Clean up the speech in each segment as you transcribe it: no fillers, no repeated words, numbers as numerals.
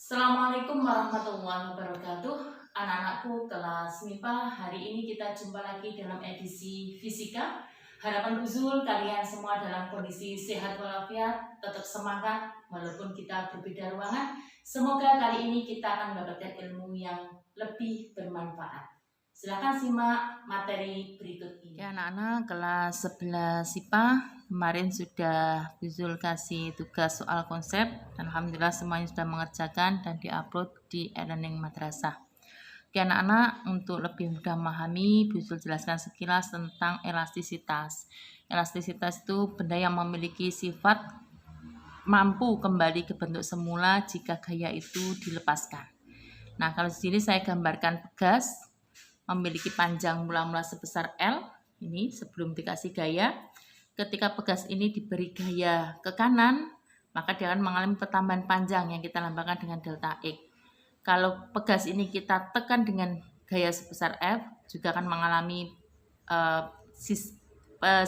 Assalamualaikum warahmatullahi wabarakatuh. Anak-anakku kelas MIPA, hari ini kita jumpa lagi dalam edisi Fisika. Harapan Uzul kalian semua dalam kondisi sehat walafiat, tetap semangat walaupun kita berbeda ruangan. Semoga kali ini kita akan mendapatkan ilmu yang lebih bermanfaat. Silakan simak materi berikut ini. Ya anak-anak kelas 11 SIPA, kemarin sudah Uzul kasih tugas soal konsep dan alhamdulillah semuanya sudah mengerjakan dan diupload di e-learning madrasah. Oke anak-anak, untuk lebih mudah memahami, Uzul jelaskan sekilas tentang elastisitas. Elastisitas itu benda yang memiliki sifat mampu kembali ke bentuk semula jika gaya itu dilepaskan. Nah, kalau di sini saya gambarkan pegas memiliki panjang mula-mula sebesar L, ini sebelum dikasih gaya. Ketika pegas ini diberi gaya ke kanan, maka dia akan mengalami pertambahan panjang yang kita lambangkan dengan delta X. Kalau pegas ini kita tekan dengan gaya sebesar F, juga akan mengalami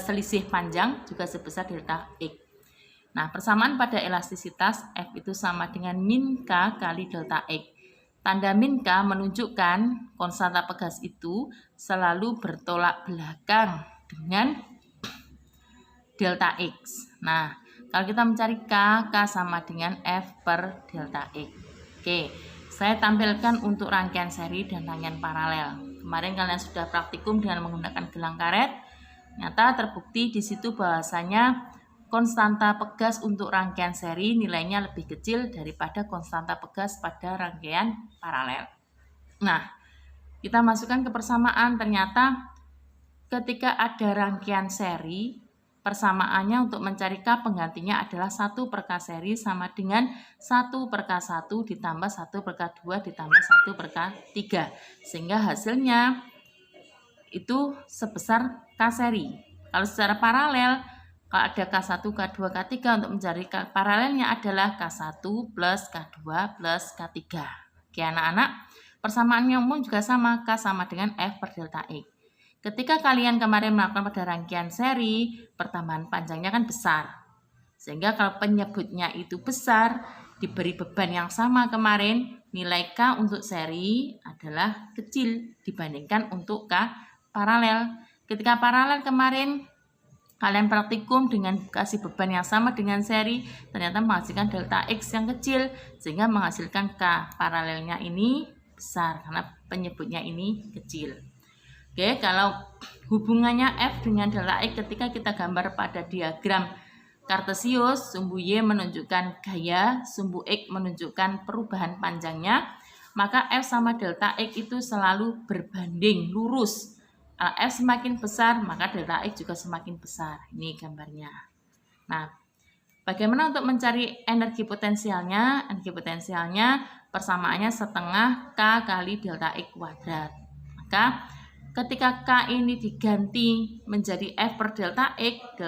selisih panjang juga sebesar delta X. Nah, persamaan pada elastisitas F itu sama dengan min K kali delta X. Tanda min K menunjukkan konstanta pegas itu selalu bertolak belakang dengan delta X. Nah, kalau kita mencari K sama dengan F per delta X. Oke, saya tampilkan untuk rangkaian seri dan rangkaian paralel. Kemarin kalian sudah praktikum dengan menggunakan gelang karet. Nyata terbukti di situ bahwasanya konstanta pegas untuk rangkaian seri nilainya lebih kecil daripada konstanta pegas pada rangkaian paralel. Nah, kita masukkan ke persamaan. Ternyata ketika ada rangkaian seri, persamaannya untuk mencari K penggantinya adalah 1 per K seri sama dengan 1 per K1 ditambah 1 per K2 ditambah 1 per K3. Sehingga hasilnya itu sebesar K seri. Kalau secara paralel, kalau ada K1, K2, K3, untuk mencari K paralelnya adalah K1 plus K2 plus K3. Oke anak-anak, persamaannya umum juga sama, K sama dengan F per delta X. Ketika kalian kemarin melakukan pada rangkaian seri, pertambahan panjangnya kan besar. Sehingga kalau penyebutnya itu besar, diberi beban yang sama kemarin, nilai K untuk seri adalah kecil dibandingkan untuk K paralel. Ketika paralel kemarin, kalian praktikum dengan kasih beban yang sama dengan seri, ternyata menghasilkan delta X yang kecil, sehingga menghasilkan K paralelnya ini besar, karena penyebutnya ini kecil. Oke, kalau hubungannya F dengan delta X ketika kita gambar pada diagram kartesius, sumbu Y menunjukkan gaya, sumbu X menunjukkan perubahan panjangnya, maka F sama delta X itu selalu berbanding lurus. F semakin besar, maka delta X juga semakin besar. Ini gambarnya. Nah, bagaimana untuk mencari energi potensialnya? Energi potensialnya persamaannya setengah K kali delta X kuadrat. Maka ketika K ini diganti menjadi F per delta X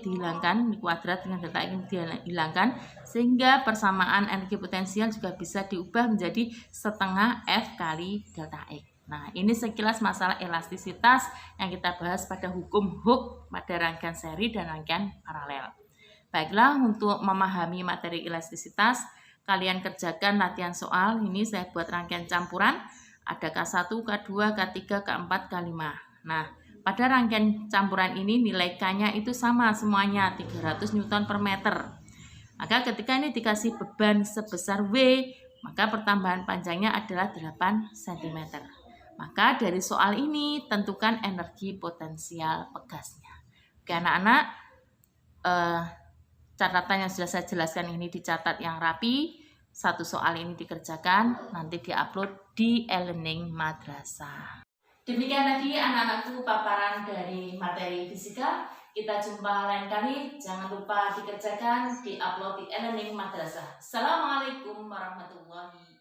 dihilangkan, di kuadrat dengan delta X dihilangkan, sehingga persamaan energi potensial juga bisa diubah menjadi setengah F kali delta X. Nah, ini sekilas masalah elastisitas yang kita bahas pada hukum Hooke pada rangkaian seri dan rangkaian paralel. Baiklah, untuk memahami materi elastisitas, kalian kerjakan latihan soal. Ini saya buat rangkaian campuran. Ada K1, K2, K3, K4, K5. Nah, pada rangkaian campuran ini nilai K-nya itu sama semuanya, 300 Newton per meter. Maka ketika ini dikasih beban sebesar W, maka pertambahan panjangnya adalah 8 cm. Maka dari soal ini tentukan energi potensial pegasnya. Oke anak-anak, catatan yang sudah saya jelaskan ini dicatat yang rapi. Satu soal ini dikerjakan, nanti diupload di e-learning madrasah. Demikian tadi anak-anakku paparan dari materi fisika. Kita jumpa lain kali. Jangan lupa dikerjakan, diupload di e-learning madrasah. Assalamualaikum warahmatullahi wabarakatuh.